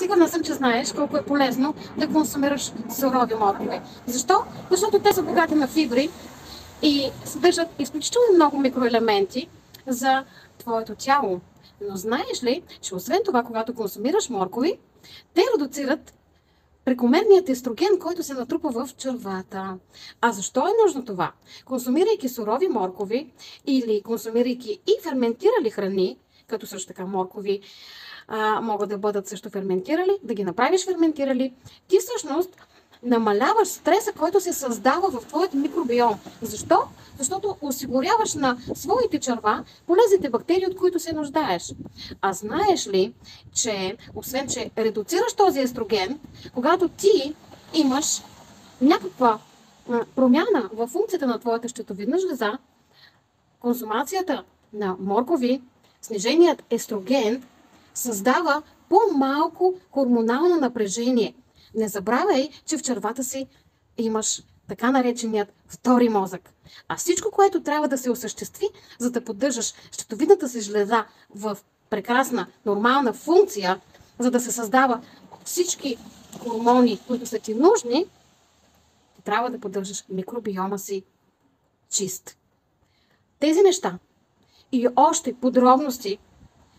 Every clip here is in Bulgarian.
Сигурна съм, че знаеш колко е полезно да консумираш сурови моркови. Защо? Защото те са богати на фибри и съдържат изключително много микроелементи за твоето тяло. Но знаеш ли, че освен това, когато консумираш моркови, те редуцират прекомерният естроген, който се натрупа в червата. А защо е нужно това? Консумирайки сурови моркови или консумирайки и ферментирали храни, като също така моркови могат да бъдат също ферментирали, да ги направиш ферментирали, ти всъщност намаляваш стреса, който се създава в твоят микробиом. Защо? Защото осигуряваш на своите черва полезните бактерии, от които се нуждаеш. А знаеш ли, че освен, че редуцираш този естроген, когато ти имаш някаква промяна в функцията на твоята щитовидна жлеза, консумацията на моркови, сниженият естроген създава по-малко хормонално напрежение. Не забравяй, че в червата си имаш така нареченият втори мозък. А всичко, което трябва да се осъществи, за да поддържаш щитовидната си жлеза в прекрасна, нормална функция, за да се създава всички хормони, които са ти нужни, ти трябва да поддържаш микробиома си чист. Тези неща и още подробности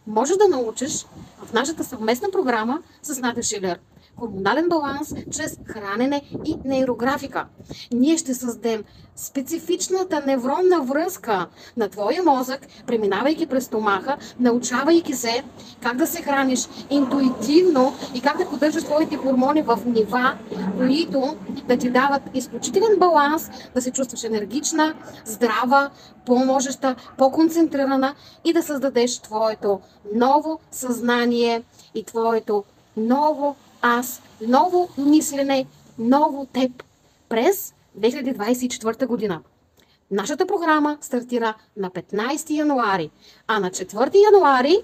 можеш да научиш в нашата съвместна програма с Надя Шилер. Хормонален баланс чрез хранене и нейрографика. Ние ще създадем специфичната невронна връзка на твоя мозък, преминавайки през стомаха, научавайки се как да се храниш интуитивно и как да поддържаш твоите хормони в нива, които да ти дават изключителен баланс, да се чувстваш енергична, здрава, по-можеща, по-концентрирана и да създадеш твоето ново съзнание и твоето ново аз, ново мислене, ново теб през 2024 година. Нашата програма стартира на 15 януари, а на 4 януари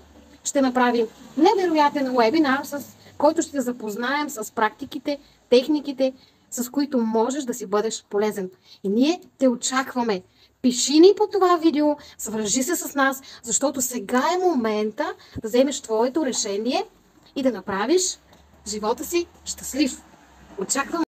ще направим невероятен вебинар, с който ще запознаем с практиките, техниките, с които можеш да си бъдеш полезен. И ние те очакваме. Пиши ни по това видео, свържи се с нас, защото сега е момента да вземеш твоето решение и да направиш живота си щастлив. Очаквам